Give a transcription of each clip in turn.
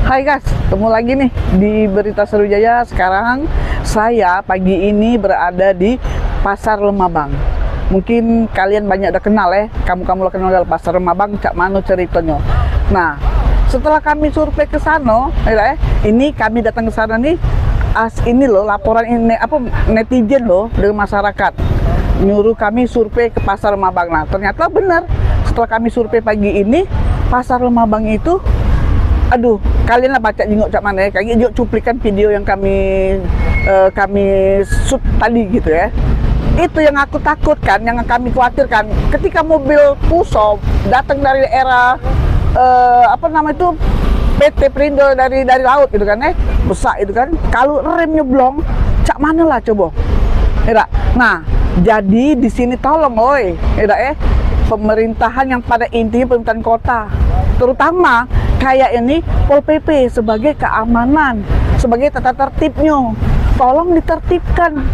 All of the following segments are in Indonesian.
Hai guys, ketemu lagi nih di Berita Seru Jaya. Sekarang saya pagi ini berada di Pasar Lemabang. Mungkin kalian banyak udah kenal ya, kamu udah kenal Pasar Lemabang, cak mano ceritanya. Nah, setelah kami survei ke sana, ini kami datang ke sana nih, ini loh laporan ini netizen loh dari masyarakat nyuruh kami survei ke Pasar Lemabang. Nah, ternyata benar. Setelah kami survei pagi ini, Pasar Lemabang itu, aduh, kalian lah baca jenguk cak mana ya, kayak juga cuplikan video yang kami shoot tadi gitu ya. Itu yang aku takutkan, yang kami khawatirkan, ketika mobil Puso datang dari era PT Perindo dari laut gitu kan besar itu kan, kalau remnya blong, cak mana lah coba. Nah, jadi di sini tolong pemerintahan yang pada intinya pemerintahan kota, terutama kayak ini Pol PP sebagai keamanan, sebagai tata tertibnya, tolong ditertibkan,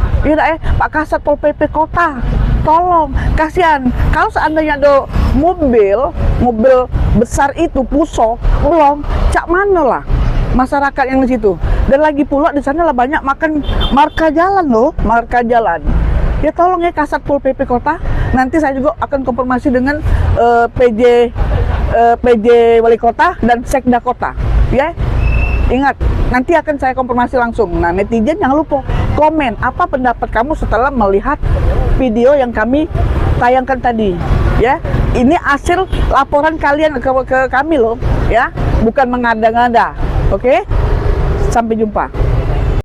Pak Kasat Pol PP kota, tolong, kasihan kalau seandainya ada mobil besar itu Puso belum, cak mana lah masyarakat yang di situ. Dan lagi pula di sana lah banyak makan marka jalan loh, marka jalan. Ya tolong ya Kasat Pol PP kota, nanti saya juga akan konfirmasi dengan PJ Wali Kota dan Sekda Kota, ya. Ingat, nanti akan saya konfirmasi langsung. Nah, netizen jangan lupa komen apa pendapat kamu setelah melihat video yang kami tayangkan tadi, ya. Ini hasil laporan kalian ke kami loh, ya, bukan mengada-ngada. Oke? Sampai jumpa.